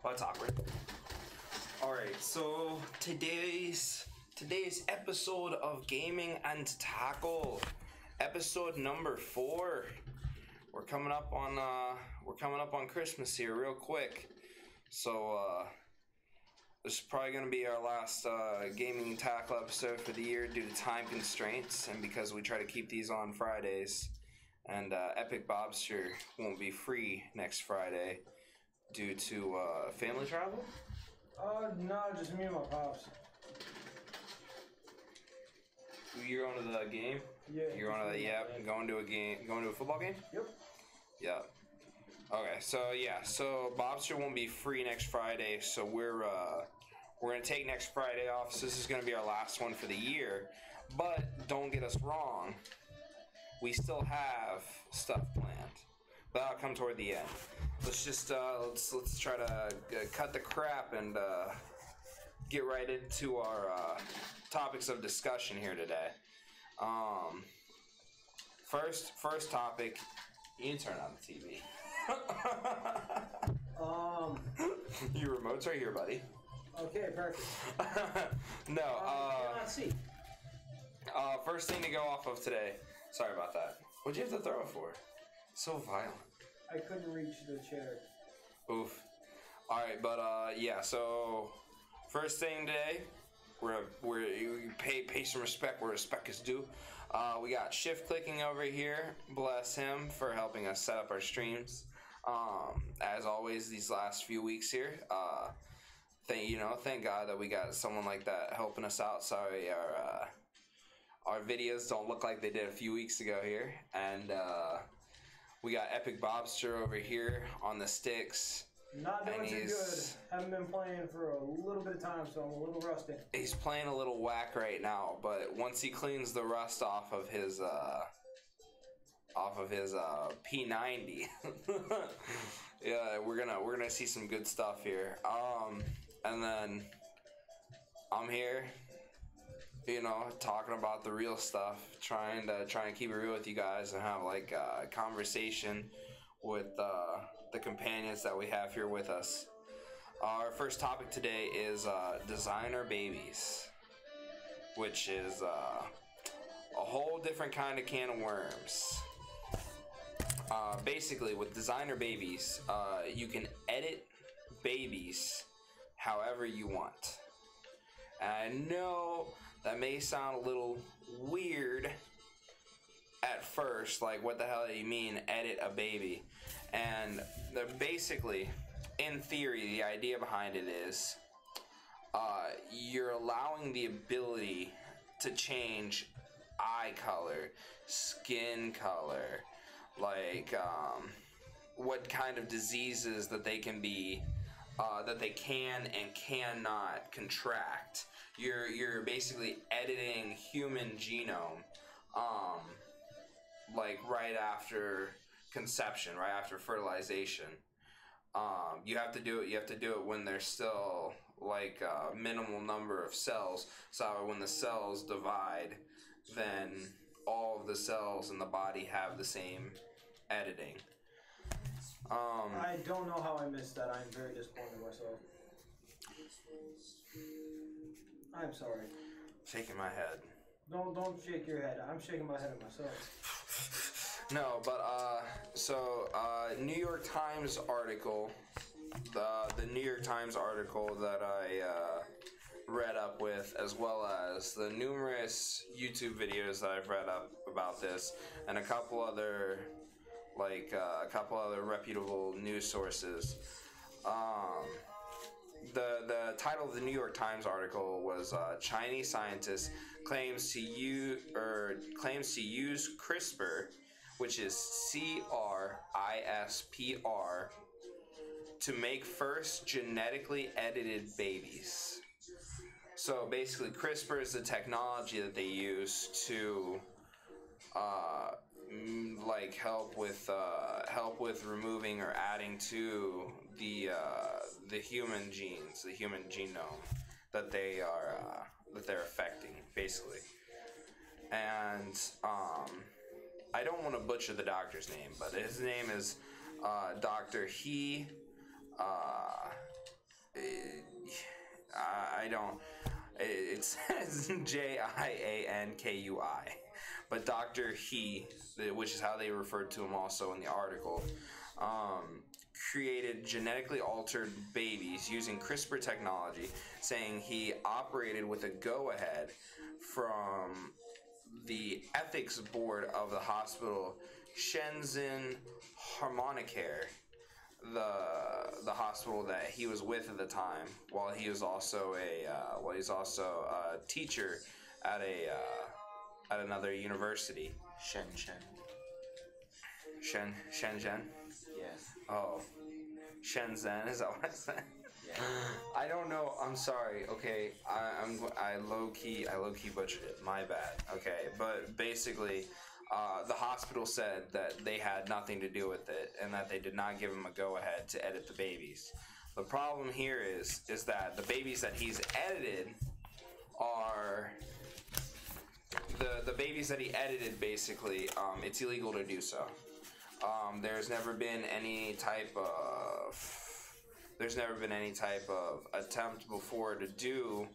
Oh, that's awkward. Alright, so today's episode of Gaming and Tackle, episode number 4. We're coming up on Christmas here real quick. So this is probably gonna be our last Gaming and Tackle episode for the year due to time constraints, and because we try to keep these on Fridays. And Epic Bobster won't be free next Friday due to family travel? No, just me and my pops. You're going to the game? Yeah. You're going to the, yep, going to a game, going to a football game? Yep. Yep. Okay, so Bobster won't be free next Friday, so we're gonna take next Friday off, so this is gonna be our last one for the year. But don't get us wrong, we still have stuff planned, but that'll come toward the end. Let's just let's try to cut the crap and get right into our topics of discussion here today. First topic. You need to turn on the TV. Your remote's right here, buddy. Okay, perfect. No. Cannot see. First thing to go off of today. Sorry about that. What'd you have to throw it for? So violent. I couldn't reach the chair. Oof. Alright, but yeah, so first thing today, we're pay some respect where respect is due. We got Shift Clicking over here. Bless him for helping us set up our streams. As always these last few weeks here. Thank God that we got someone like that helping us out. Sorry, our videos don't look like they did a few weeks ago here. And we got Epic Bobster over here on the sticks. Not doing too good. Haven't been playing for a little bit of time, so I'm a little rusty. He's playing a little whack right now, but once he cleans the rust off of his P90, yeah, we're gonna see some good stuff here. And then I'm here, talking about the real stuff, trying to keep it real with you guys and have like a conversation with the companions that we have here with us. Our first topic today is designer babies, which is a whole different kind of can of worms. Basically, with designer babies, you can edit babies however you want. And I know that may sound a little weird at first, like what the hell do you mean edit a baby? And basically, in theory, the idea behind it is you're allowing the ability to change eye color, skin color, like what kind of diseases that they can be, that they can and cannot contract. You're basically editing human genome, like right after conception, right after fertilization. You have to do it when there's still like a minimal number of cells. So when the cells divide, then all of the cells in the body have the same editing. I don't know how I missed that. I'm very disappointed in myself. I'm sorry. Shaking my head. Don't shake your head. I'm shaking my head at myself. No, but New York Times article, the New York Times article that I read up with, as well as the numerous YouTube videos that I've read up about this, and a couple other reputable news sources. The title of the New York Times article was Chinese scientist claims to use CRISPR, which is CRISPR, to make first genetically edited babies. So basically, CRISPR is the technology that they use to help with removing or adding to the human genes, the human genome that they're affecting, basically. And I don't want to butcher the doctor's name, but his name is Dr. I don't. It says Jankui, but Dr. He, which is how they referred to him also in the article, created genetically altered babies using CRISPR technology, saying he operated with a go-ahead from the ethics board of the hospital Shenzhen Harmonicare, the hospital that he was with at the time, while he was also a teacher at at another university. Shenzhen. Shenzhen. Yes. Oh, Shenzhen, is that what I said? Yeah. I don't know. I'm sorry. Okay, I low key butchered it. My bad. Okay, but basically, the hospital said that they had nothing to do with it and that they did not give him a go ahead to edit the babies. The problem here is that the babies that he's edited are the babies that he edited. Basically, it's illegal to do so. There's never been any type of attempt before to do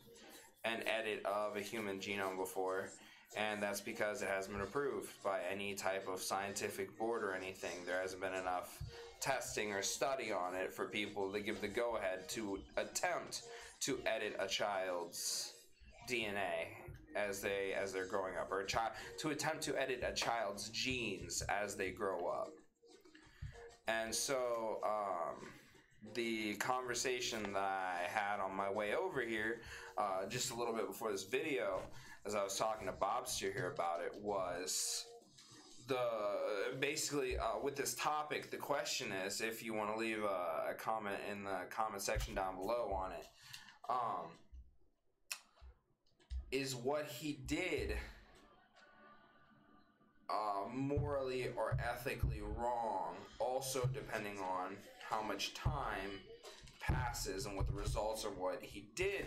an edit of a human genome before, and that's because it hasn't been approved by any type of scientific board or anything. There hasn't been enough testing or study on it for people to give the go-ahead to attempt to edit a child's DNA as they're growing up, or to attempt to edit a child's genes as they grow up. And so the conversation that I had on my way over here, just a little bit before this video, as I was talking to Bobster here about it, was basically with this topic, the question is, if you want to leave a comment in the comment section down below on it, is what he did morally or ethically wrong, also depending on how much time passes and what the results of what he did,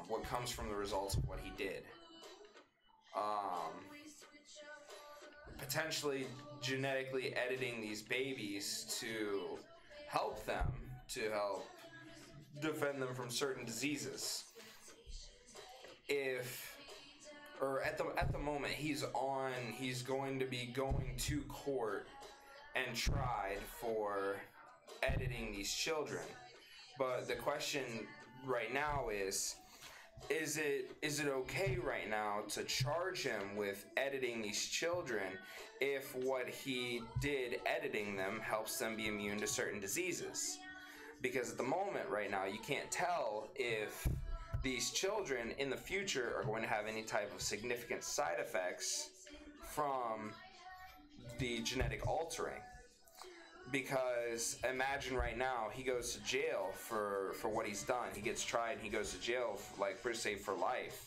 what comes from the results of what he did. Potentially genetically editing these babies to help defend them from certain diseases. At the moment he's going to be going to court and tried for editing these children. But the question right now is it okay right now to charge him with editing these children if what he did editing them helps them be immune to certain diseases? Because at the moment right now, you can't tell if these children in the future are going to have any type of significant side effects from the genetic altering. Because imagine right now, he goes to jail for what he's done. He gets tried and he goes to jail, like, per se, for life.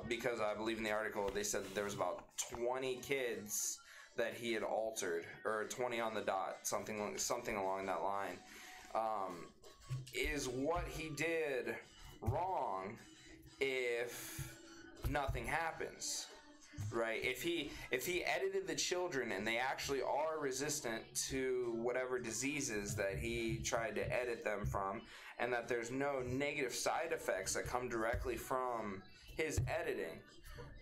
Because I believe in the article they said that there was about 20 kids that he had altered, or 20 on the dot, something along that line. Is what he did wrong if nothing happens? Right? If he edited the children and they actually are resistant to whatever diseases that he tried to edit them from, and that there's no negative side effects that come directly from his editing,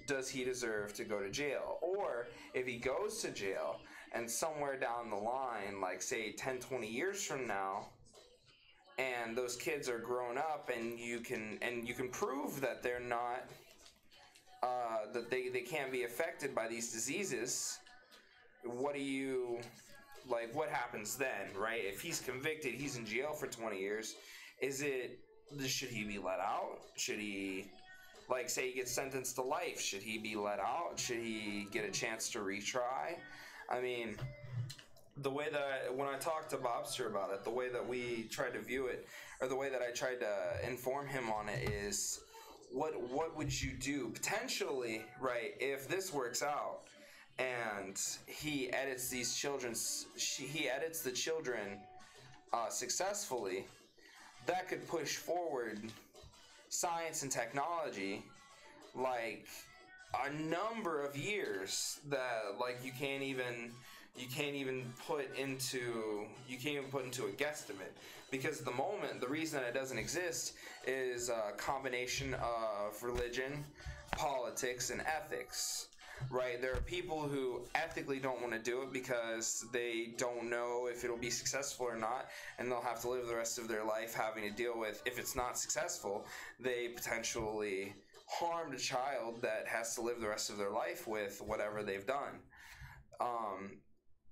does he deserve to go to jail? Or if he goes to jail and somewhere down the line, like say 10, 20 years from now, and those kids are grown up and you can prove that they're not that they can't be affected by these diseases, what what happens then, right? If he's convicted, he's in jail for 20 years, should he be let out? Should he, like, say he gets sentenced to life, should he be let out? Should he get a chance to retry? I mean, the way that when I talked to Bobster about it, the way that we tried to view it, or the way that I tried to inform him on it, is what would you do potentially, right, if this works out and he edits the children successfully? That could push forward science and technology like a number of years that, like, you can't even you can't even put into a guesstimate, because at the moment the reason that it doesn't exist is a combination of religion, politics, and ethics. Right, there are people who ethically don't want to do it because they don't know if it'll be successful or not, and they'll have to live the rest of their life having to deal with, if it's not successful, they potentially harmed a child that has to live the rest of their life with whatever they've done.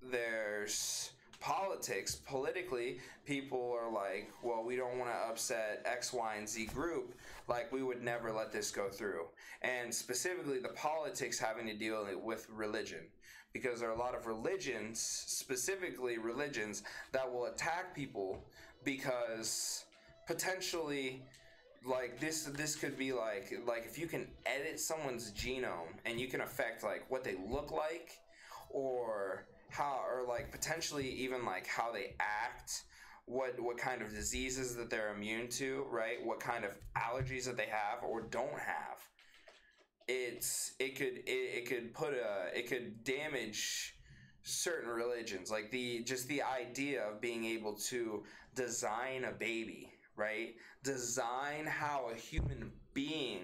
There's politics. Politically, people are like, well, we don't want to upset X, Y, and Z group. Like, we would never let this go through. And specifically, the politics having to deal with religion. Because there are a lot of religions, specifically religions, that will attack people because potentially, like, this could be like if you can edit someone's genome and you can affect like what they look like, or how, or like potentially even like how they act, what kind of diseases that they're immune to, right? What kind of allergies that they have or don't have. It could damage certain religions, like the idea of being able to design a baby, right? Design how a human being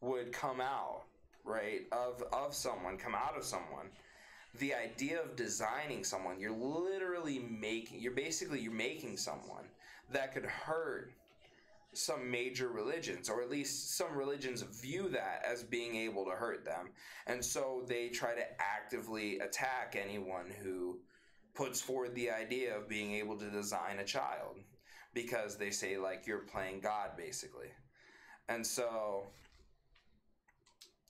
would come out, right? Of someone, come out of someone. The idea of designing someone, you're making someone that could hurt some major religions, or at least some religions view that as being able to hurt them. And so they try to actively attack anyone who puts forward the idea of being able to design a child, because they say like you're playing God basically. And so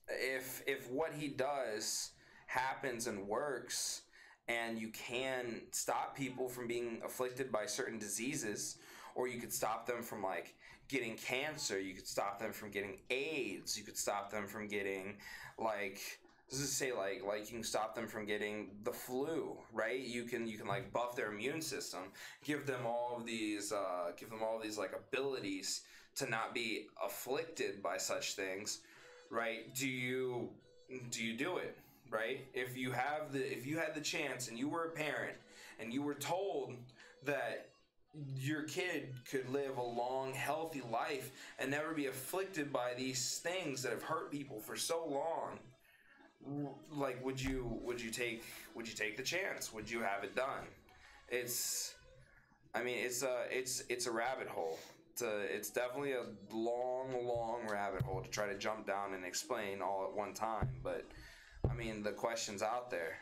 if what he does happens and works, and you can stop people from being afflicted by certain diseases, or you could stop them from like getting cancer, you could stop them from getting AIDS, you could stop them from getting like, let's just say like you can stop them from getting the flu, right? You can like buff their immune system, give them all of these like abilities to not be afflicted by such things, right? Do you do it? Right? If you had the chance and you were a parent and you were told that your kid could live a long, healthy life and never be afflicted by these things that have hurt people for so long, like would you take the chance? Would you have it done? It's a rabbit hole. It's definitely a long rabbit hole to try to jump down and explain all at one time, but I mean, the question's out there.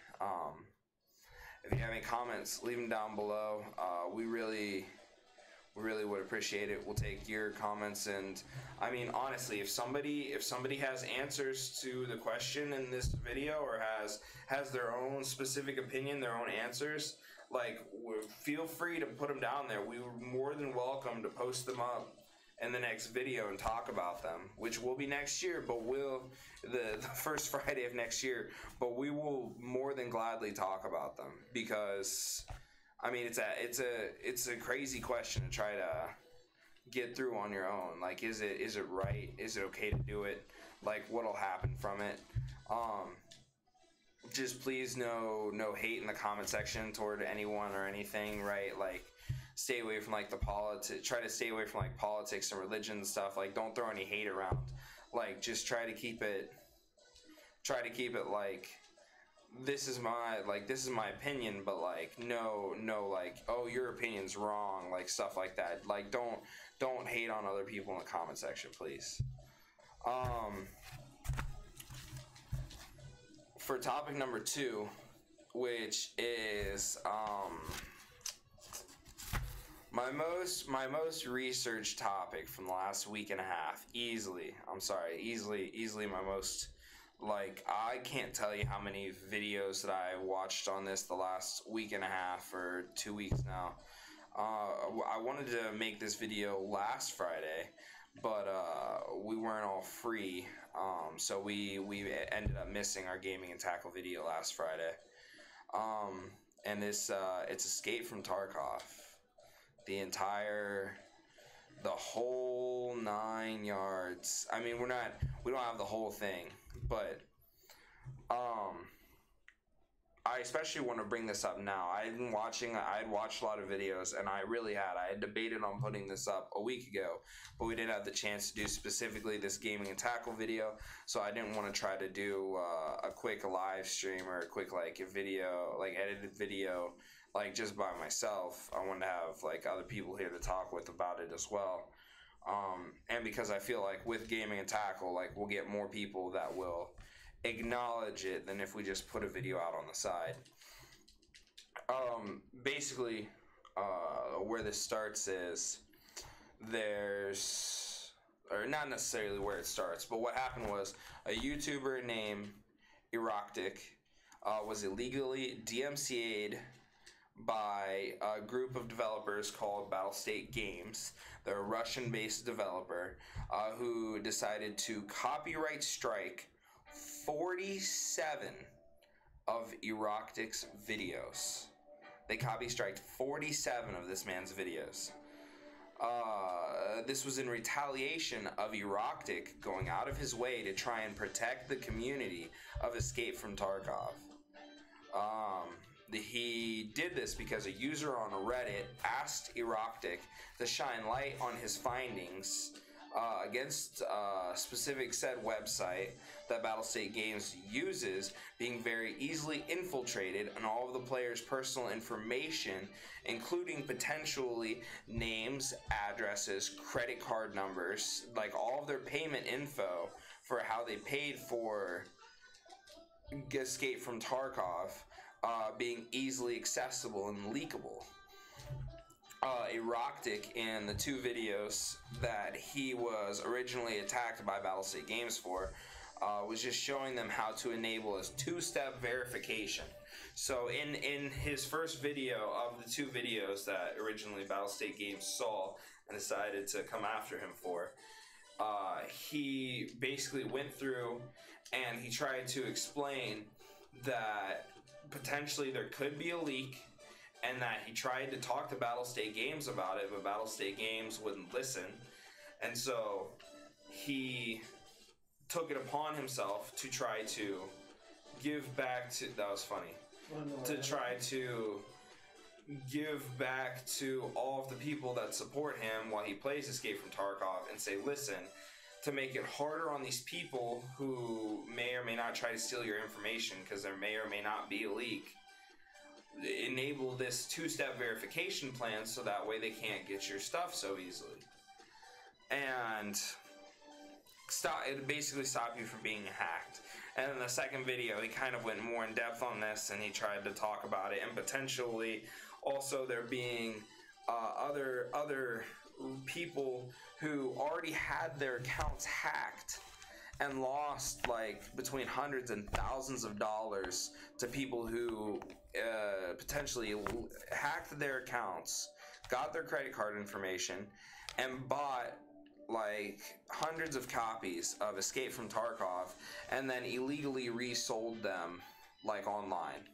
If you have any comments, leave them down below. We really would appreciate it. We'll take your comments, and I mean, honestly, if somebody has answers to the question in this video, or has their own specific opinion, their own answers, like, feel free to put them down there. We were more than welcome to post them up in the next video and talk about them, which will be next year, but the first Friday of next year, but we will more than gladly talk about them, because I mean, it's a crazy question to try to get through on your own. Like, is it right? Is it okay to do it? Like, what'll happen from it? Just please no hate in the comment section toward anyone or anything, right? Like, stay away from like try to stay away from like politics and religion and stuff. Like, don't throw any hate around. Like, just try to keep it like, this is my opinion, but like no like, oh, your opinion's wrong, like stuff like that. Like, don't hate on other people in the comment section, please. For topic number 2, which is my most researched topic from the last week and a half, easily my most, like, I can't tell you how many videos that I watched on this the last week and a half or 2 weeks now. I wanted to make this video last Friday, but we weren't all free, so we ended up missing our gaming and tackle video last Friday. And it's Escape from Tarkov. The whole 9 yards. I mean, we don't have the whole thing, but I especially want to bring this up now. I had watched a lot of videos, and I had debated on putting this up a week ago, but we didn't have the chance to do specifically this gaming and tackle video, so I didn't want to try to do a quick live stream or a quick video, edited video, just by myself. I wanted to have other people here to talk with about it as well. And because I feel like with gaming and tackle, we'll get more people that will acknowledge it than if we just put a video out on the side. Basically, where this starts is or not necessarily where it starts, but what happened was a YouTuber named Eroctic was illegally DMCA'd by a group of developers called Battlestate Games. They're a Russian-based developer who decided to copyright strike 47 of Eroctic's videos. They copy striked 47 of this man's videos. This was in retaliation of Eroctic going out of his way to try and protect the community of Escape from Tarkov. He did this because a user on Reddit asked Eroctic to shine light on his findings against a specific said website that Battlestate Games uses being very easily infiltrated, and all of the players' personal information, including potentially names, addresses, credit card numbers, all of their payment info for how they paid for Escape from Tarkov, being easily accessible and leakable. Eroctic, in the 2 videos that he was originally attacked by Battlestate Games for, was just showing them how to enable a 2-step verification. So in his first video of the 2 videos that originally Battlestate Games saw and decided to come after him for, he basically went through and he tried to explain that potentially there could be a leak, and that he tried to talk to Battlestate Games about it, but Battlestate Games wouldn't listen. And so he took it upon himself to try to give back to... That was funny. To try to give back to all of the people that support him while he plays Escape from Tarkov and say, listen, to make it harder on these people who may or may not try to steal your information because there may or may not be a leak, enable this 2-step verification plan so that way they can't get your stuff so easily. And it basically stop you from being hacked. And in the second video, he kind of went more in depth on this, and he tried to talk about it, and potentially also there being other people who already had their accounts hacked and lost between hundreds and thousands of dollars to people who potentially hacked their accounts, got their credit card information, and bought hundreds of copies of Escape from Tarkov and then illegally resold them online.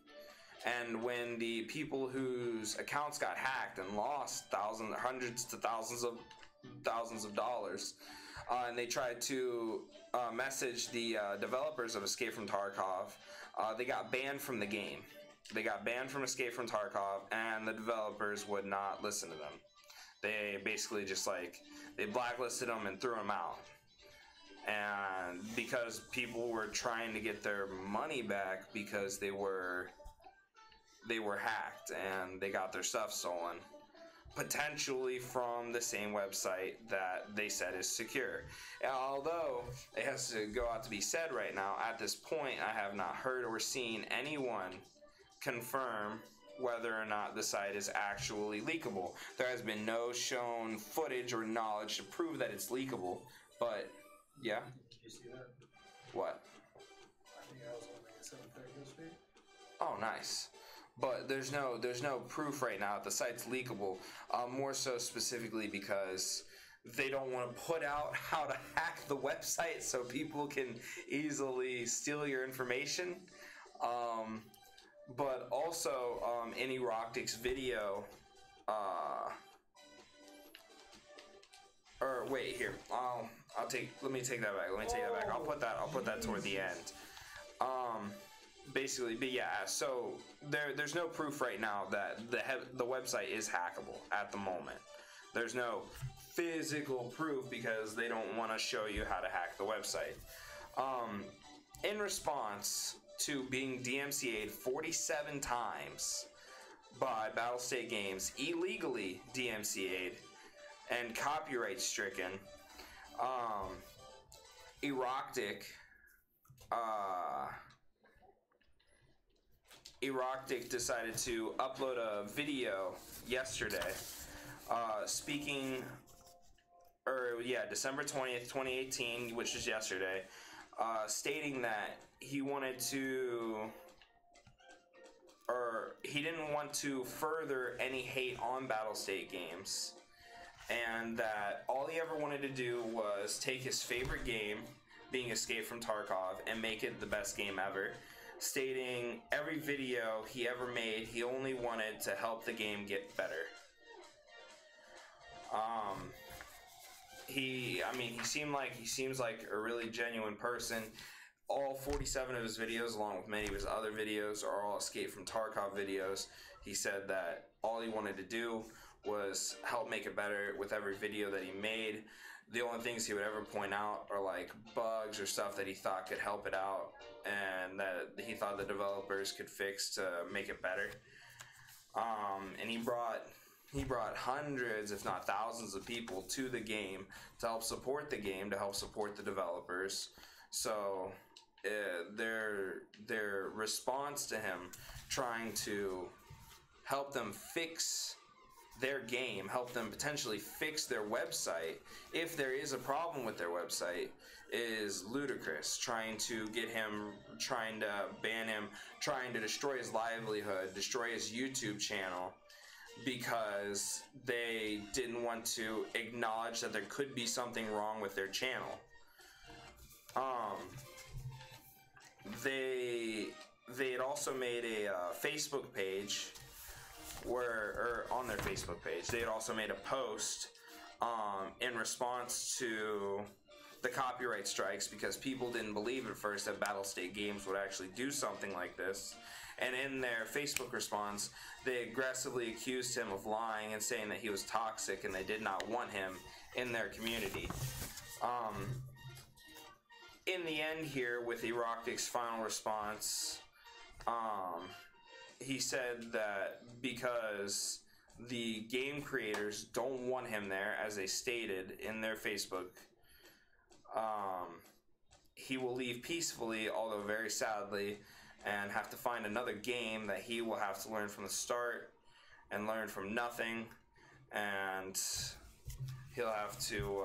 And when the people whose accounts got hacked and lost hundreds to thousands of dollars, and they tried to message the developers of Escape from Tarkov, they got banned from the game. They got banned from Escape from Tarkov, and the developers would not listen to them. They basically just they blacklisted them and threw them out. And because people were trying to get their money back because they were hacked and they got their stuff stolen, potentially from the same website that they said is secure. Although it has to go out to be said right now, at this point I have not heard or seen anyone confirm whether or not the site is actually leakable. There has been no shown footage or knowledge to prove that it's leakable, but yeah. Did you see that? What? I think I was on a 7:30 speed. Oh, nice. But there's no proof right now that the site's leakable. More so specifically because they don't want to put out how to hack the website so people can easily steal your information. But also in Eroctic's video, or wait, here, let me take that back. I'll put that toward the end. basically, but yeah, so there's no proof right now that the website is hackable at the moment. There's no physical proof because they don't want to show you how to hack the website. In response to being DMCA'd 47 times by Battlestate Games, illegally DMCA'd and copyright stricken, Eroctic decided to upload a video yesterday, December 20th, 2018, which is yesterday, stating that he wanted to, or he didn't want to further any hate on Battlestate Games, and that all he ever wanted to do was take his favorite game, being Escape from Tarkov, and make it the best game ever, stating every video he ever made, he only wanted to help the game get better. He seems like a really genuine person. All 47 of his videos, along with many of his other videos, are all Escape from Tarkov videos. He said that all he wanted to do was help make it better with every video that he made. The only things he would ever point out are like bugs or stuff that he thought could help it out, and that he thought the developers could fix to make it better. And he brought hundreds, if not thousands, of people to the game to help support the game, to help support the developers. So their response to him trying to help them fix their game, help them potentially fix their website if there is a problem with their website, is ludicrous. Trying to get him, trying to ban him, trying to destroy his livelihood, destroy his YouTube channel, because they didn't want to acknowledge that there could be something wrong with their channel. They had also made a Facebook page on their Facebook page, they had also made a post in response to the copyright strikes, because people didn't believe at first that Battlestate Games would actually do something like this. And in their Facebook response, they aggressively accused him of lying and saying that he was toxic and they did not want him in their community. In the end here, with Eroctic's final response, he said that because the game creators don't want him there, as they stated in their Facebook, he will leave peacefully, although very sadly, and have to find another game that he will have to learn from the start and learn from nothing, and he'll have to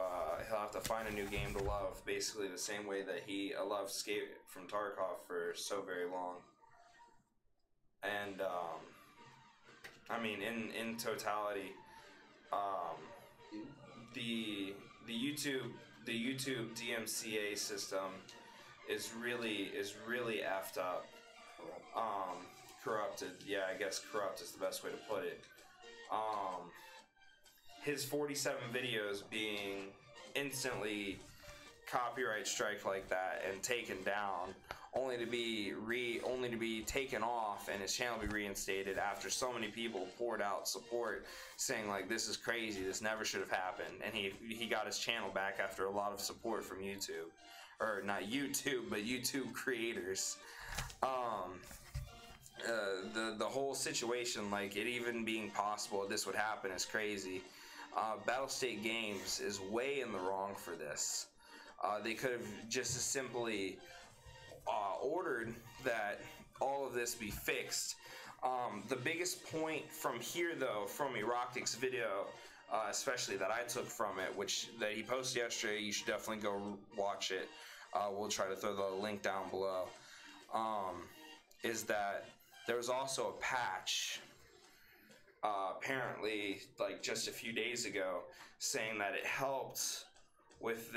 find a new game to love, basically the same way that he loved Escape from Tarkov for so very long. And I mean, in totality, the YouTube DMCA system is really effed up. Corrupted. Yeah, I guess corrupt is the best way to put it. His 47 videos being instantly copyright strike like that and taken down, only to be taken off and his channel be reinstated after so many people poured out support saying like, this is crazy, this never should have happened, and he got his channel back after a lot of support from YouTube, or not YouTube, but YouTube creators. The whole situation, like it even being possible this would happen, is crazy. Battlestate Games is way in the wrong for this. They could have just as simply ordered that all of this be fixed. The biggest point from here, though, from Eroctic's video, especially that I took from it, that he posted yesterday, you should definitely go watch it. We'll try to throw the link down below. Is that there was also a patch, apparently, like just a few days ago, saying that it helped with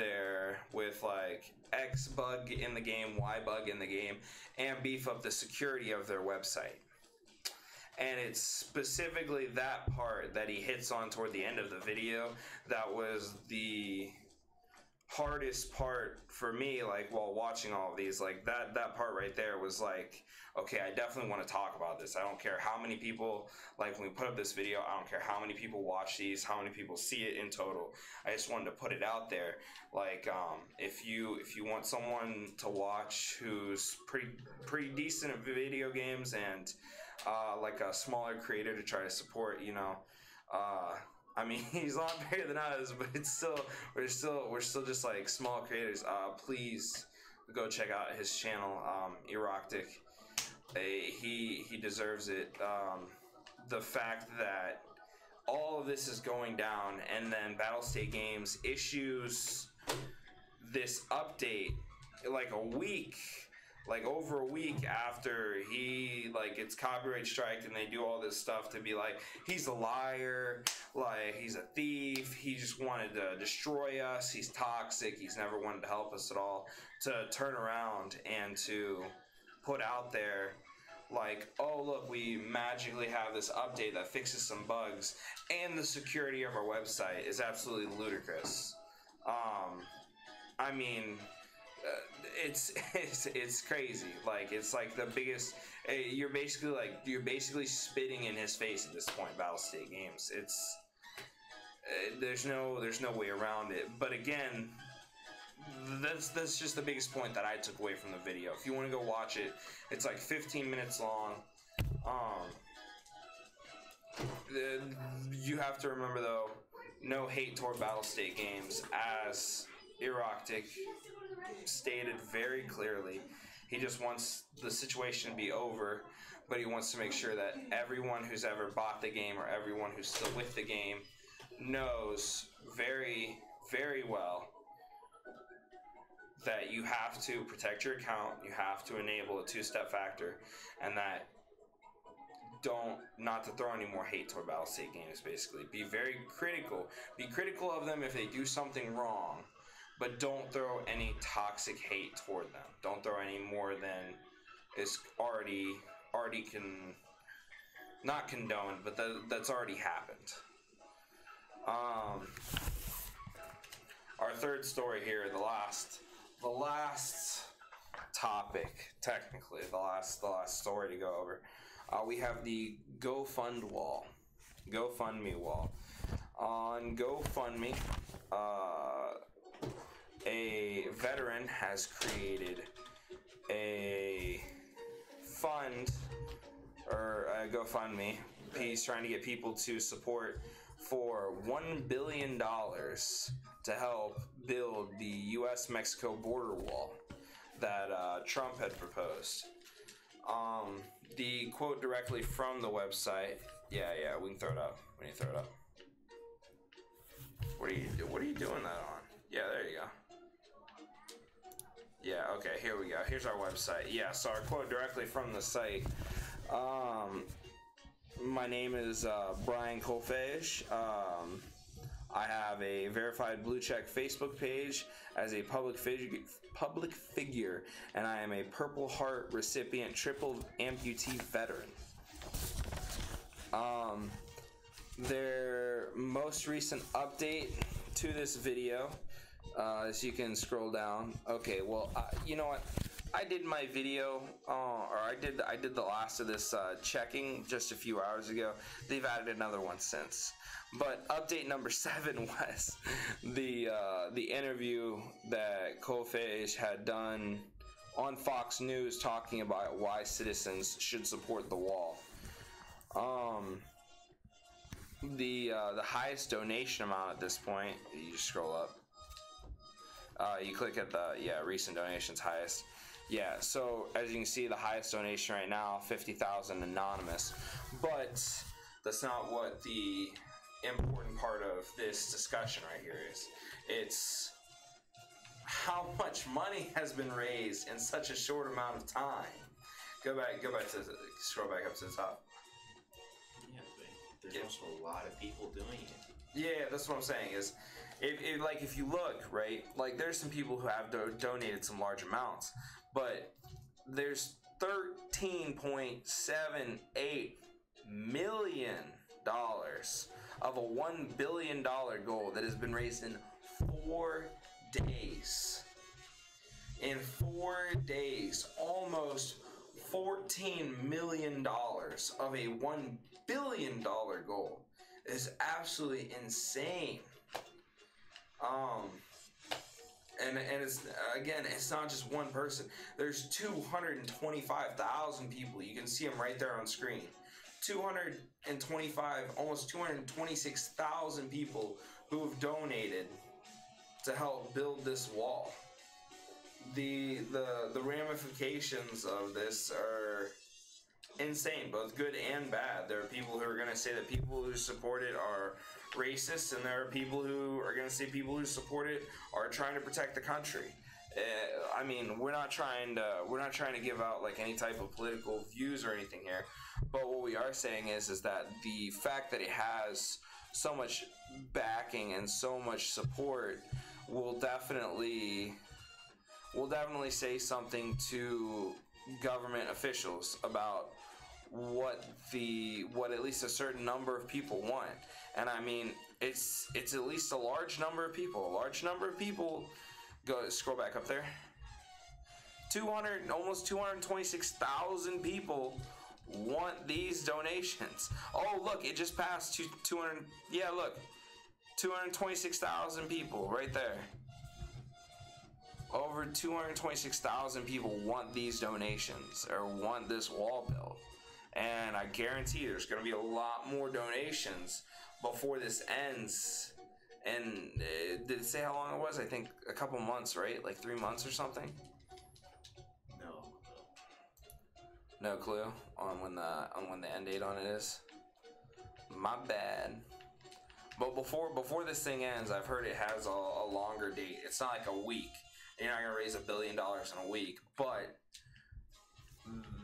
like X bug in the game, Y bug in the game, and beef up the security of their website. And it's specifically that part that he hits on toward the end of the video that was the hardest part for me, like while watching all of these, like that part right there was like, okay, I definitely want to talk about this. I don't care how many people, like when we put up this video, I don't care how many people watch these, how many people see it in total. I just wanted to put it out there. Like if you want someone to watch who's pretty decent at video games and like a smaller creator to try to support, you know, I mean, he's a lot bigger than us, but it's still we're still just like small creators. Please go check out his channel, Eroctic. He deserves it. The fact that all of this is going down, and then Battlestate Games issues this update like over a week after he like gets copyright striked, and they do all this stuff to be like, he's a liar, like he's a thief, he just wanted to destroy us, he's toxic, he's never wanted to help us at all, to turn around and to put out there like, oh look, we magically have this update that fixes some bugs and the security of our website is absolutely ludicrous. I mean, it's crazy. Like, it's like the biggest. You're basically spitting in his face at this point. Battlestate Games. It's there's no way around it. But again, that's just the biggest point that I took away from the video. If you want to go watch it, it's like 15 minutes long. You have to remember though, no hate toward Battlestate Games, as Eroctic stated very clearly. He just wants the situation to be over, but he wants to make sure that everyone who's ever bought the game or everyone who's still with the game knows very, very well that you have to protect your account, you have to enable a two-step factor, and that not to throw any more hate toward Battlestate Games, basically. Be very critical. Be critical of them if they do something wrong, but don't throw any toxic hate toward them. Don't throw any more than is already not condoned, but that's already happened. Our third story here, the last topic, technically, the last story to go over. We have the GoFundMe wall. On GoFundMe, a veteran has created a fund, or a GoFundMe. He's trying to get people to support for $1 billion to help build the U.S.-Mexico border wall that Trump had proposed. The quote directly from the website. Yeah, we can throw it up. We need to throw it up. What are you doing that on? Yeah, there you go. Yeah, okay, here we go. Here's our website. Yeah, so our quote directly from the site. My name is Brian Colfage. I have a verified blue check Facebook page as a public figure, and I am a Purple Heart recipient, triple amputee veteran. Their most recent update to this video, as you can scroll down. Okay, well, you know what? I did my video, or I did the last of this checking just a few hours ago. They've added another one since. But update number 7 was the interview that Colfage had done on Fox News talking about why citizens should support the wall. The highest donation amount at this point, you just scroll up. You click at the recent donations highest. Yeah, so as you can see, the highest donation right now, 50,000 anonymous. But that's not what the important part of this discussion right here is. It's how much money has been raised in such a short amount of time. Go back to scroll back up to the top. Yeah, but there's also a lot of people doing it. Yeah, that's what I'm saying is, if you look, right, like there's some people who have donated some large amounts, but there's $13.78 million of a $1 billion goal that has been raised in 4 days, almost $14 million of a $1 billion goal is absolutely insane. And it's, again, it's not just one person. There's 225,000 people. You can see them right there on screen. 225, almost 226,000 people who have donated to help build this wall. The ramifications of this are insane, both good and bad. There are people who are going to say that people who support it are racist, and there are people who are going to say people who support it are trying to protect the country. I mean, we're not trying to give out like any type of political views or anything here, but what we are saying is that the fact that it has so much backing and so much support will definitely say something to government officials about what at least a certain number of people want. And I mean, it's at least a large number of people. A large number of people. Go scroll back up there. Almost 226,000 people want these donations. Oh, look, it just passed 200. Yeah, look, 226,000 people right there. Over 226,000 people want these donations or want this wall built. And I guarantee there's going to be a lot more donations before this ends. And did it say how long it was? I think a couple months, right? Like 3 months or something? No clue on when the end date on it is. My bad. But before this thing ends, I've heard it has a longer date. It's not like a week. You're not gonna raise $1 billion in a week, but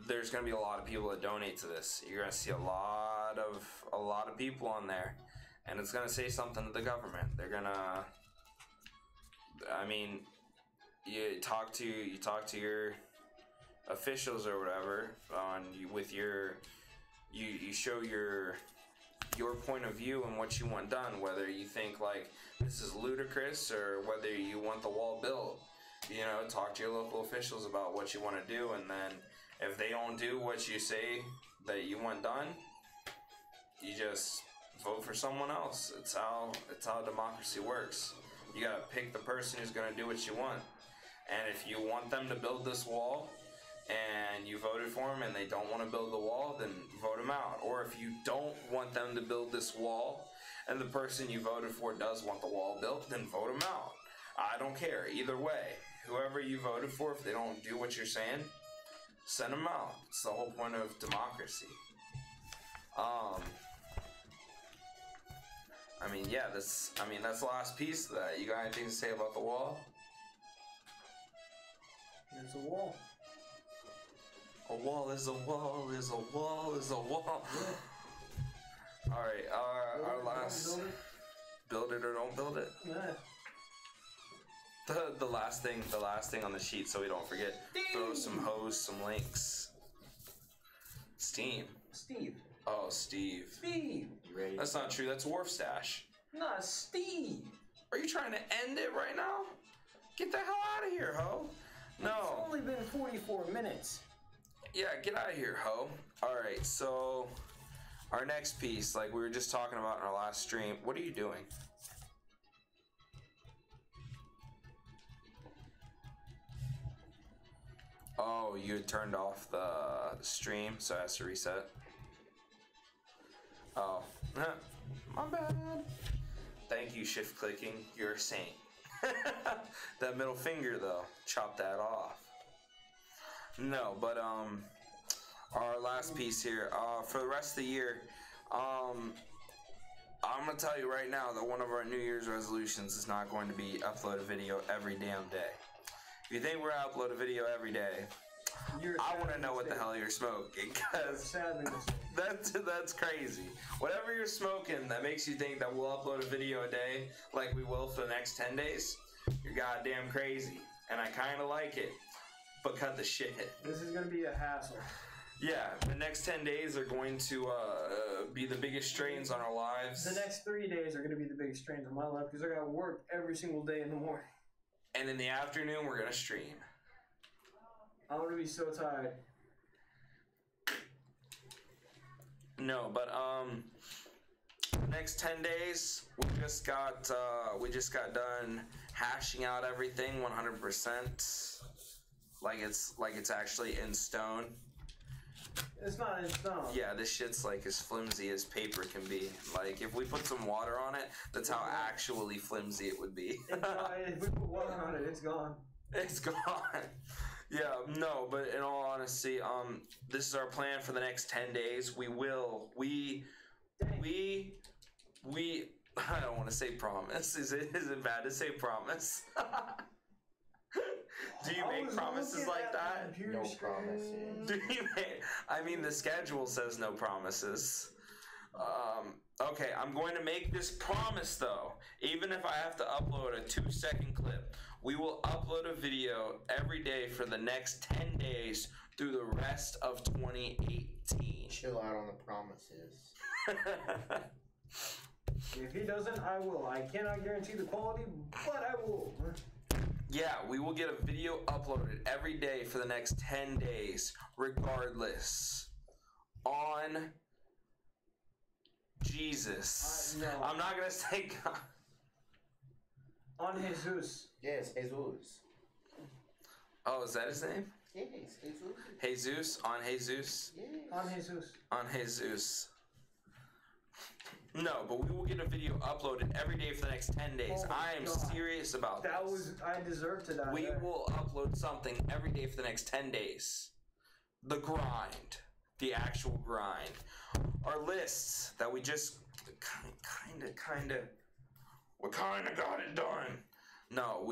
there's gonna be a lot of people that donate to this. You're gonna see a lot of people on there, and it's gonna say something to the government. They're gonna, I mean, you talk to your officials or whatever you show your point of view and what you want done, whether you think like this is ludicrous or whether you want the wall built. You know, talk to your local officials about what you want to do, and then if they don't do what you say that you want done, you just vote for someone else. It's how democracy works. You gotta pick the person who's gonna do what you want. And if you want them to build this wall and you voted for them and they don't want to build the wall, then vote them out. Or if you don't want them to build this wall and the person you voted for does want the wall built, then vote them out. I don't care. Either way, whoever you voted for, if they don't do what you're saying, send them out. It's the whole point of democracy. I mean, yeah, that's the last piece of that. You got anything to say about the wall? There's a wall. A wall is a wall is a wall is a wall. Yeah. Alright, our last... Build it or don't build it? Yeah. The last thing on the sheet so we don't forget. Throw some hose, some links. Steve. Oh, Steve. Steve. That's not true. That's Wharf Stash. Nah, Steve. Are you trying to end it right now? Get the hell out of here, ho. No. It's only been 44 minutes. Yeah, get out of here, ho. Alright, so our next piece, like we were just talking about in our last stream, what are you doing? Oh, you had turned off the stream, so it has to reset. Oh, my bad. Thank you, shift clicking. You're a saint. That middle finger, though, chop that off. No, but our last piece here. For the rest of the year, I'm gonna tell you right now that one of our New Year's resolutions is not going to be upload a video every damn day. If you think we're gonna upload a video every day, I want to know what the hell you're smoking, because that's crazy. Whatever you're smoking that makes you think that we'll upload a video a day like we will for the next 10 days, you're goddamn crazy. And I kind of like it, but cut the shit. This is going to be a hassle. Yeah, the next 10 days are going to be the biggest strains on our lives. The next 3 days are going to be the biggest strains on my life because I got to work every single day in the morning. And in the afternoon, we're gonna stream. I'm gonna be so tired. No, but the next 10 days, we just got done hashing out everything 100%. Like it's actually in stone. It's not in stone. Yeah, this shit's like as flimsy as paper can be. Like if we put some water on it, that's how actually flimsy it would be. If we put water on it, it's gone. It's gone. Yeah, no, but in all honesty, this is our plan for the next 10 days. We I don't want to say promise. Is it bad to say promise? Do you make promises like that? No promises. Do you make? I mean, the schedule says no promises. Okay, I'm going to make this promise though. Even if I have to upload a 2-second clip, we will upload a video every day for the next 10 days through the rest of 2018. Chill out on the promises. If he doesn't, I will. I cannot guarantee the quality, but I will. Yeah, we will get a video uploaded every day for the next 10 days, regardless. On Jesus. No. I'm not going to say God. On Jesus. Yes, Jesus. Oh, is that his name? Yes, Jesus. Jesus? On Jesus? Yes. On Jesus. On Jesus. No, but we will get a video uploaded every day for the next 10 days. Oh my I am God. serious about this. I deserve to die. We there. will upload something every day for the next 10 days. The grind. The actual grind. Our lists that we just we kind of got it done. No,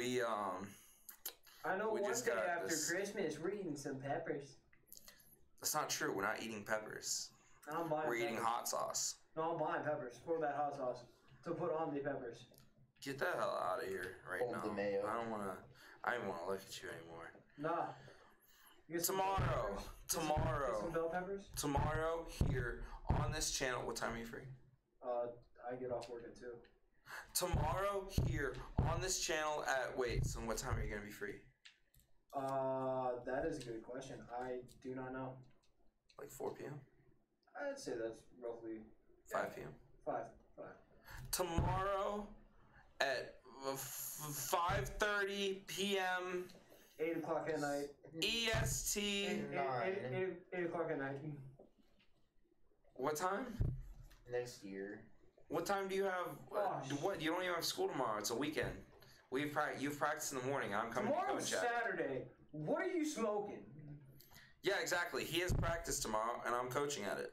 I know we one just day got after this. Christmas, we're eating some peppers. That's not true. We're not eating peppers. I'm buying We're eating peppers. hot sauce. No, I'm buying peppers for that hot sauce to put on the peppers. Get the hell out of here right Hold now. the mayo. I don't want to look at you anymore. Nah. You get some Tomorrow. Get some bell peppers? Tomorrow here on this channel. What time are you free? I get off work at 2. Tomorrow here on this channel at so what time are you gonna be free? That is a good question. I do not know. Like 4 p.m. I'd say that's roughly 5 p.m. 5. Tomorrow at 5:30 p.m. 8 o'clock at night. EST. 8 o'clock at night. What time? Next year. What time do you have? What? You don't even have school tomorrow. It's a weekend. You've practiced in the morning. I'm coming to Tomorrow's coach at. Saturday. What are you smoking? Yeah, exactly. He has practice tomorrow, and I'm coaching at it.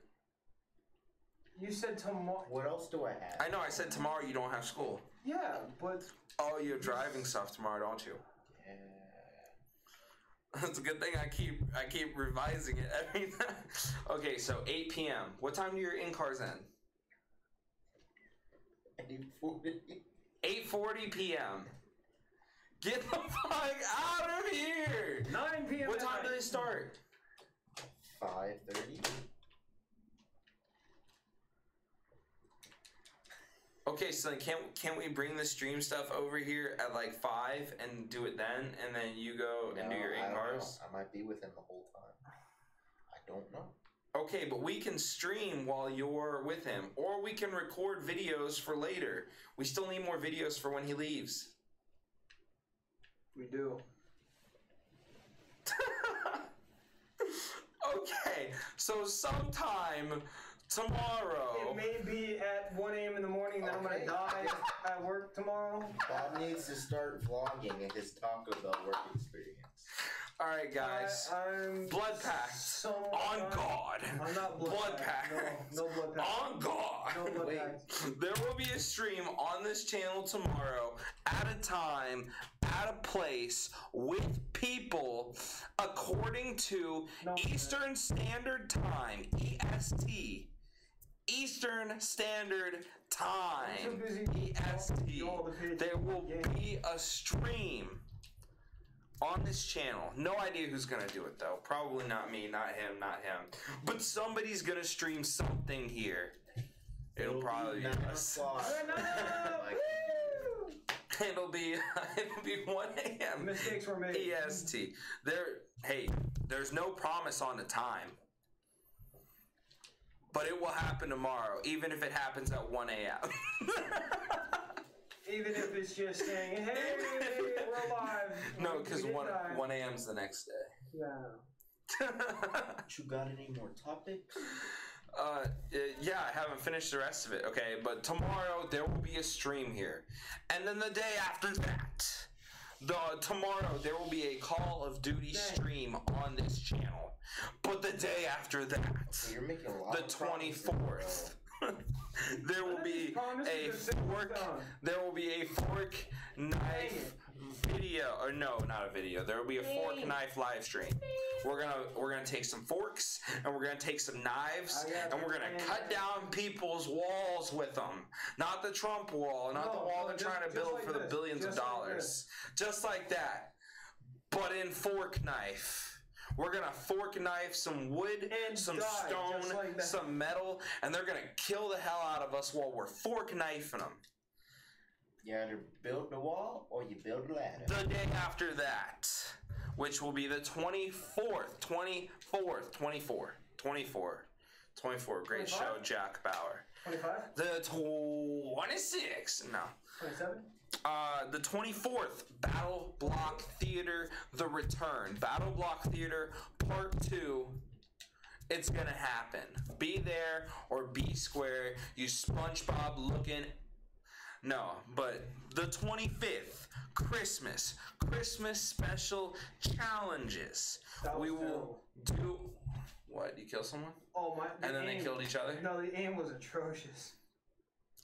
You said tomorrow. What else do I have? I know. I said tomorrow you don't have school. Yeah, but Oh, you have driving stuff tomorrow, don't you? Yeah. That's a good thing. I keep revising it every time. Okay, so 8 p.m. What time do your in-cars end? 8:40 p.m. Get the fuck out of here! 9 p.m. What at time do night. they start? 5:30. Okay, so then can't we bring the stream stuff over here at like 5 and do it then, and then you go and do your I don't in-cars? know. I might be with him the whole time. I don't know. Okay, but we can stream while you're with him, or we can record videos for later. We still need more videos for when he leaves. We do. Okay, so sometime tomorrow. It may be at 1 a.m. in the morning that I'm Okay. gonna die at work tomorrow. Bob needs to start vlogging his Taco Bell work experience. All right, guys. I'm Blood pact so on God. I'm not blood pact. No blood pact. On God. No blood Wait. pact. There will be a stream on this channel tomorrow at a time, at a place, with people according to No. Eastern Standard Time, EST. Eastern Standard Time, I'm so busy EST. all the pages. There will be a stream on this channel. No idea who's gonna do it though. Probably not me, not him, not him. But somebody's gonna stream something here. It'll probably be 9 us. o'clock. No! Like, Woo! It'll be 1 a.m. Mistakes were made. EST. There's no promise on the time. But it will happen tomorrow, even if it happens at 1 a.m. Even if it's just saying, hey, we're alive. No, because 1 a.m.'s the next day. Yeah. You got any more topics? Yeah, I haven't finished the rest of it, okay? But tomorrow there will be a stream here. And then the day after that, tomorrow there will be a Call of Duty stream on this channel. But the day after that, You're making a lot the of promises, 24th, there will be a fork. There will be a fork knife video, or no, not a video. There will be a fork knife live stream. We're gonna take some forks and we're gonna take some knives and we're gonna cut down people's walls with them. Not the Trump wall, not the wall they're trying to build for the billions of dollars. Just like that, but in fork knife. We're gonna fork knife some wood, some stone, some metal, and they're gonna kill the hell out of us while we're fork knifing them. You either build the wall or you build a ladder. The day after that, which will be the 24th. 24. Great 25? show, Jack Bauer. 25? The 26. No. 27? The 24th, Battle Block Theater, The Return. Battle Block Theater, Part 2. It's gonna happen. Be there or be square. You SpongeBob looking. No, but the 25th, Christmas special challenges. We will do. What? You kill someone? Oh my! And then they killed each other? No, the aim was atrocious.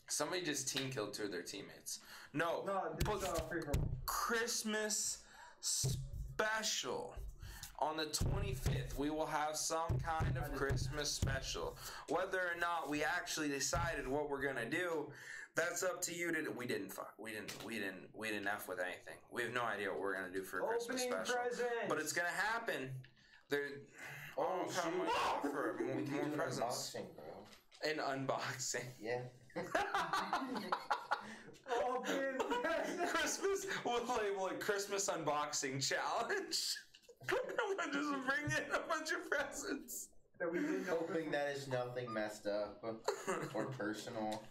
Somebody just team killed 2 of their teammates. No, this is free for all. Christmas special. On the 25th, we will have some kind of Christmas special. Whether or not we actually decided what we're gonna do, that's up to you to. We didn't F with anything. We have no idea what we're gonna do for a Christmas special. But it's gonna happen. Oh, shoot. For more presents. Unboxing, bro. An unboxing. Yeah. Christmas, we'll label it Christmas unboxing challenge. I'm gonna just bring in a bunch of presents. Hoping that is nothing messed up or personal.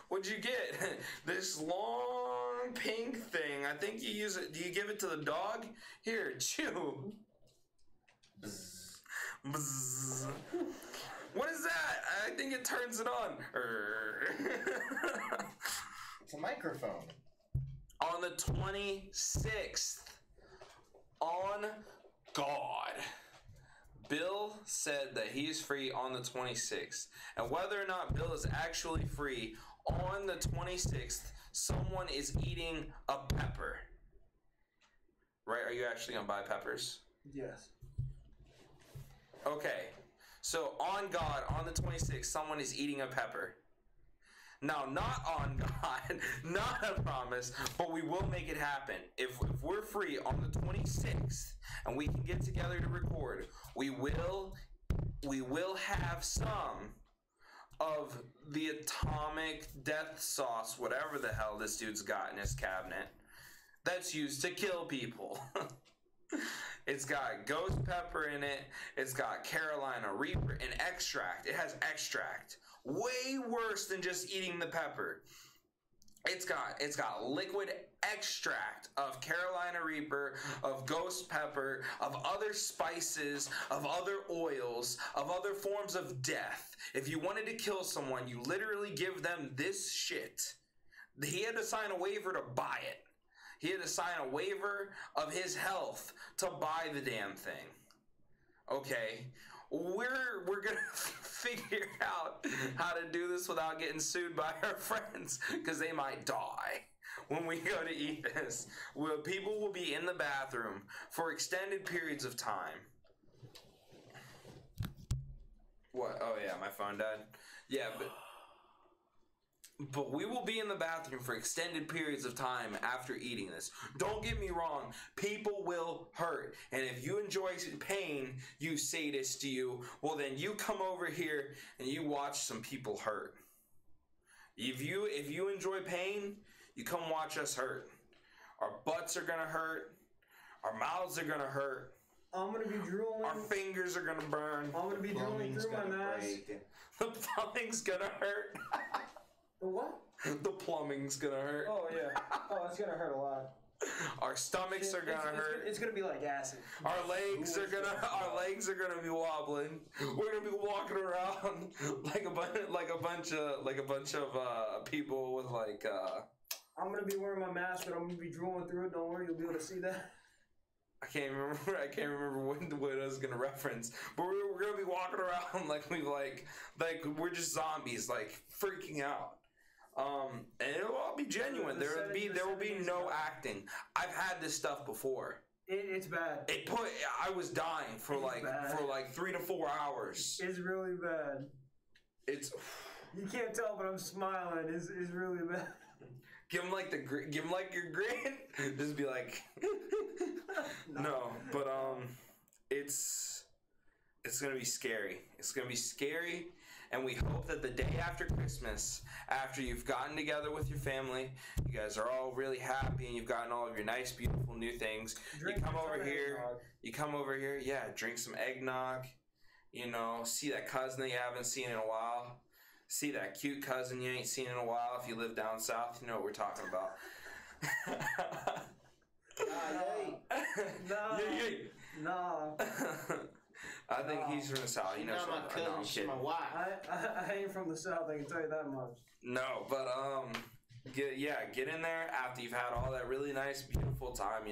What'd you get? This long pink thing. I think you use it. Do you give it to the dog? Here, chew. Bzz. Bzz. What is that? I think it turns it on. It's a microphone. On the 26th, on God, Bill said that he's free on the 26th. And whether or not Bill is actually free, on the 26th, someone is eating a pepper. Right? Are you actually going to buy peppers? Yes. Okay. So, on God, on the 26th, someone is eating a pepper. Now, not on God, not a promise, but we will make it happen. If we're free on the 26th and we can get together to record, we will have some of the atomic death sauce, whatever the hell this dude's got in his cabinet, that's used to kill people. It's got ghost pepper in it. It's got Carolina Reaper and extract. It has extract. Way worse than just eating the pepper. It's got liquid extract of Carolina Reaper, of ghost pepper, of other spices, of other oils, of other forms of death. If you wanted to kill someone, you literally give them this shit. He had to sign a waiver to buy it. He had to sign a waiver of his health to buy the damn thing. Okay, we're gonna figure out how to do this without getting sued by our friends, because they might die when we go to eat this. People will be in the bathroom for extended periods of time. What? Oh yeah, my phone died. Yeah, but we will be in the bathroom for extended periods of time after eating this. Don't get me wrong, people will hurt. And if you enjoy pain, you sadist you, well then you come over here and you watch some people hurt. If you enjoy pain, you come watch us hurt. Our butts are gonna hurt. Our mouths are gonna hurt. I'm gonna be drooling. Our fingers are gonna burn. I'm gonna be drooling through my mask. The plumbing's gonna hurt. The what? The plumbing's gonna hurt. Oh yeah. Oh, it's gonna hurt a lot. Our stomachs are gonna hurt. It's gonna be like acid. Our legs are gonna be wobbling. We're gonna be walking around like a bunch of people with like. I'm gonna be wearing my mask, but I'm gonna be drooling through it. Don't worry, you'll be able to see that. I can't remember what I was gonna reference, but we're gonna be walking around like we're just zombies, like freaking out. And it'll all be genuine. There will be no acting. I've had this stuff before. It's bad. I was dying for like 3 to 4 hours. It's really bad. You can't tell, but I'm smiling. It's really bad. Give him like your grin. Just be like, no. But it's gonna be scary. It's gonna be scary. And we hope that the day after Christmas, after you've gotten together with your family, you guys are all really happy and you've gotten all of your nice, beautiful new things. You come over here, yeah, drink some eggnog, see that cousin that you haven't seen in a while. See that cute cousin you ain't seen in a while. If you live down south, you know what we're talking about. No. I think he's from the south. You know, my cousin, she's my wife. I ain't from the south. I can tell you that much. No, but get in there after you've had all that really nice, beautiful time.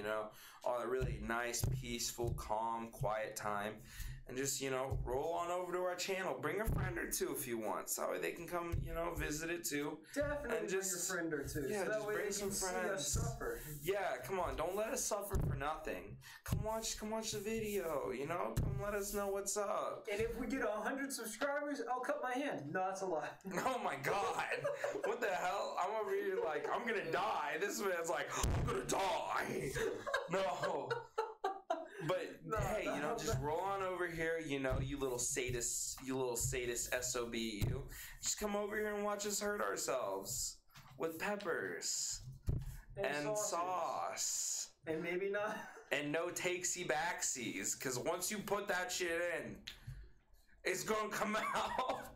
All that really nice, peaceful, calm, quiet time. And just, roll on over to our channel. Bring a friend or two if you want. So that way they can come, visit it too. Definitely and just, bring your friend or two. Yeah, so just bring some friends. See us suffer. Yeah, come on. Don't let us suffer for nothing. Come watch the video, Come let us know what's up. And if we get 100 subscribers, I'll cut my hand. No, that's a lie. Oh my God. What the hell? I'm over here like, I'm going to die. This man's like, I'm going to die. No. But hey, just roll on over here, you little sadist SOB, you. Just come over here and watch us hurt ourselves with peppers and sauce. And maybe not. And no takesy backsies, because once you put that shit in, it's gonna come out.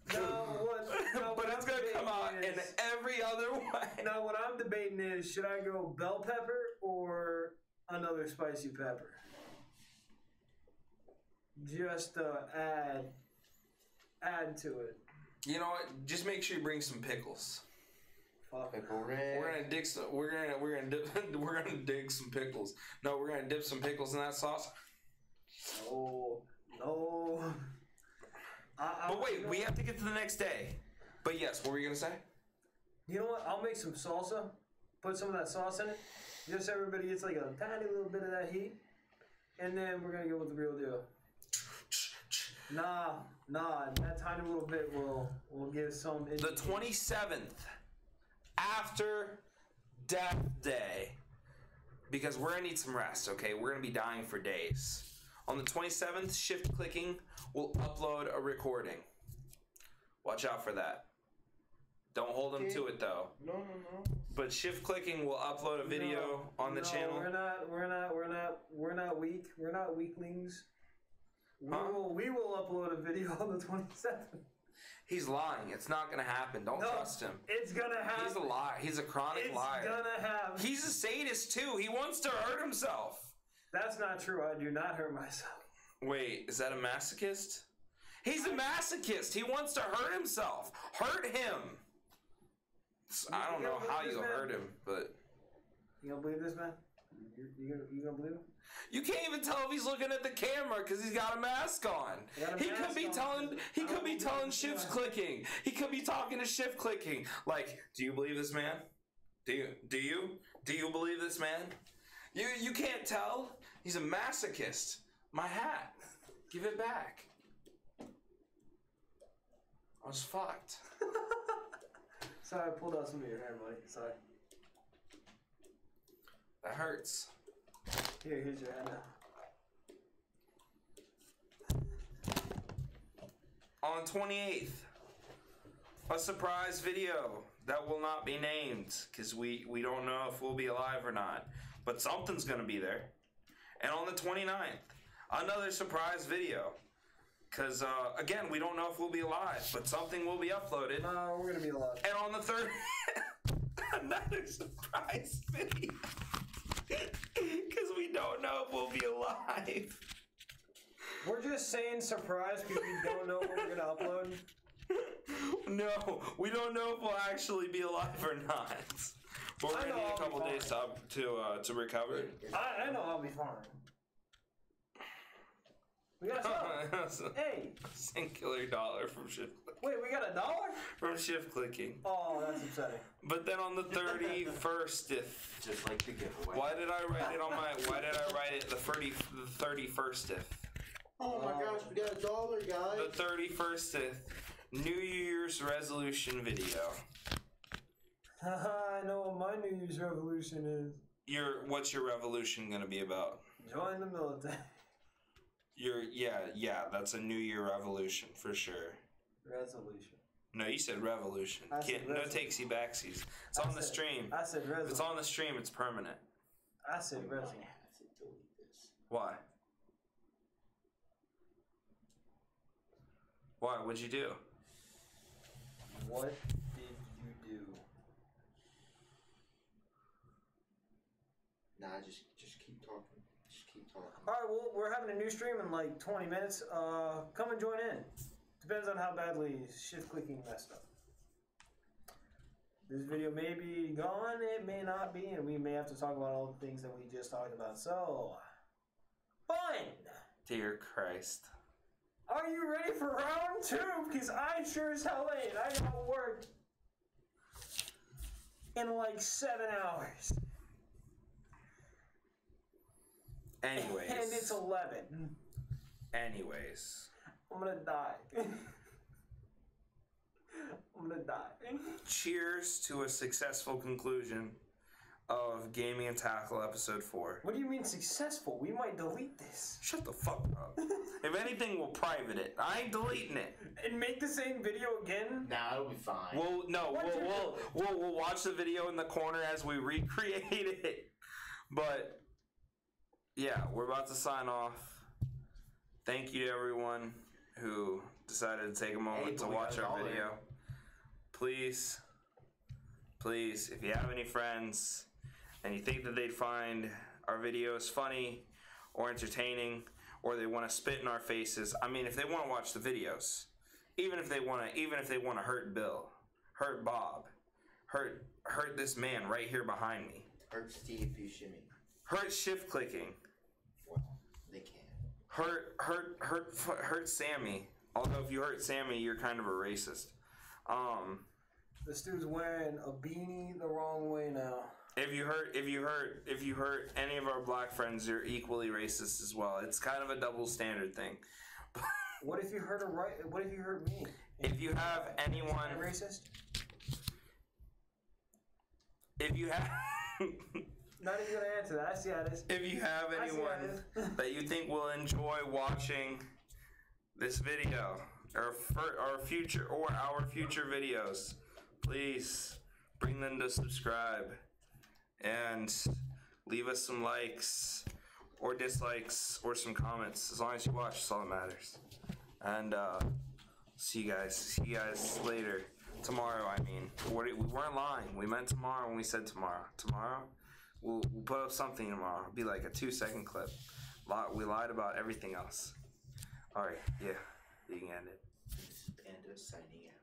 But it's gonna come out in every other way. Now, what I'm debating is, should I go bell pepper or another spicy pepper? Just add to it. You know what? Just make sure you bring some pickles. Pickle red. We're gonna dig some pickles. No, we're gonna dip some pickles in that sauce. No. But wait, we have to get to the next day. But yes, what were you gonna say? You know what? I'll make some salsa. Put some of that sauce in it. Just so everybody gets like a tiny little bit of that heat. And then we're gonna go with the real deal. Nah, that tiny little bit will give some... The 27th, after Death Day, because we're going to need some rest, okay? We're going to be dying for days. On the 27th, Shift Clicking will upload a recording. Watch out for that. Don't hold them to it, though. No. But Shift Clicking will upload a video on the channel. We're not weak. We're not weaklings. We will upload a video on the 27th. He's lying. It's not gonna happen. Don't trust him. It's gonna happen. He's a liar. He's a chronic liar. It's gonna happen. He's a sadist too. He wants to hurt himself. That's not true. I do not hurt myself. Wait, is that a masochist? He's a masochist. He wants to hurt himself. Hurt him. I don't know how you hurt him, but... You gonna believe this, man? You gonna believe him? You can't even tell if he's looking at the camera because he's got a mask on. He could be telling Shift Clicking. He could be talking to Shift Clicking. Like, do you believe this man? Do you believe this man? You can't tell. He's a masochist. My hat. Give it back. I was fucked. Sorry, I pulled out some of your hair, buddy. Sorry. That hurts. Here's your hand now. On the 28th, a surprise video that will not be named because we don't know if we'll be alive or not. But something's going to be there. And on the 29th, another surprise video. Because, again, we don't know if we'll be alive, but something will be uploaded. No, we're going to be alive. And on the 30th, another surprise video. Because we don't know if we'll be alive. We're just saying surprise because we don't know what we're going to upload. No, we don't know if we'll actually be alive or not. But we're going to need a couple days to recover. I know I'll be fine. We got some. Hey! Singular dollar from shift clicking. Wait, we got $1? From shift clicking. Oh, that's upsetting. But then on the 31st, if... Just like the giveaway. Why did I write it on my... Why did I write it the 31st if? Oh my gosh, we got $1, guys. The 31st if. New Year's resolution video. Haha, I know what my New Year's resolution is. What's your revolution gonna be about? Join the military. Yeah, that's a New Year revolution for sure. Resolution. No, you said revolution. I said No resolution. takesy backsies. It's on the stream. I said resolution. It's on the stream. It's permanent. I said resolution. I have to delete this. Why? Why? What'd you do? What did you do? Nah, just keep talking. Just keep talking. Alright, well, we're having a new stream in like 20 minutes. Come and join in. Depends on how badly shift clicking messed up. This video may be gone, it may not be, and we may have to talk about all the things that we just talked about. So, fun! Dear Christ. Are you ready for round 2? Because I sure as hell ain't. I got work in like 7 hours. Anyways. And it's 11. Anyways. I'm gonna die. I'm gonna die. Cheers to a successful conclusion of Gaming and Tackle episode 4. What do you mean successful? We might delete this. Shut the fuck up. If anything, we'll private it. I ain't deleting it. And make the same video again? Nah, it'll be fine. We'll watch the video in the corner as we recreate it. But yeah, we're about to sign off. Thank you to everyone who decided to take a moment to watch our video. Please, if you have any friends and you think that they'd find our videos funny or entertaining, or they want to spit in our faces, I mean, if they want to watch the videos, even if they want to hurt Bill, hurt Bob, hurt this man right here behind me, Hurt Steve Buscemi. hurt shift clicking, Well, they can. hurt Sammy. Although if you hurt Sammy, you're kind of a racist. This dude's wearing a beanie the wrong way now. If you hurt any of our black friends, you're equally racist as well. It's kind of a double standard thing. What if you hurt What if you hurt me? If you have anyone, Am I racist? if you have, Not even gonna answer that. I see how it is. if you have I see how anyone it is. that you think will enjoy watching this video or our future videos, please bring them to subscribe and leave us some likes or dislikes or some comments. As long as you watch, that's all that matters. And see you guys later. Tomorrow, I mean. We weren't lying. We meant tomorrow when we said tomorrow. Tomorrow, we'll put up something tomorrow. It'll be like a 2-second clip. We lied about everything else. Alright, yeah. You can end it. This is Panda signing out.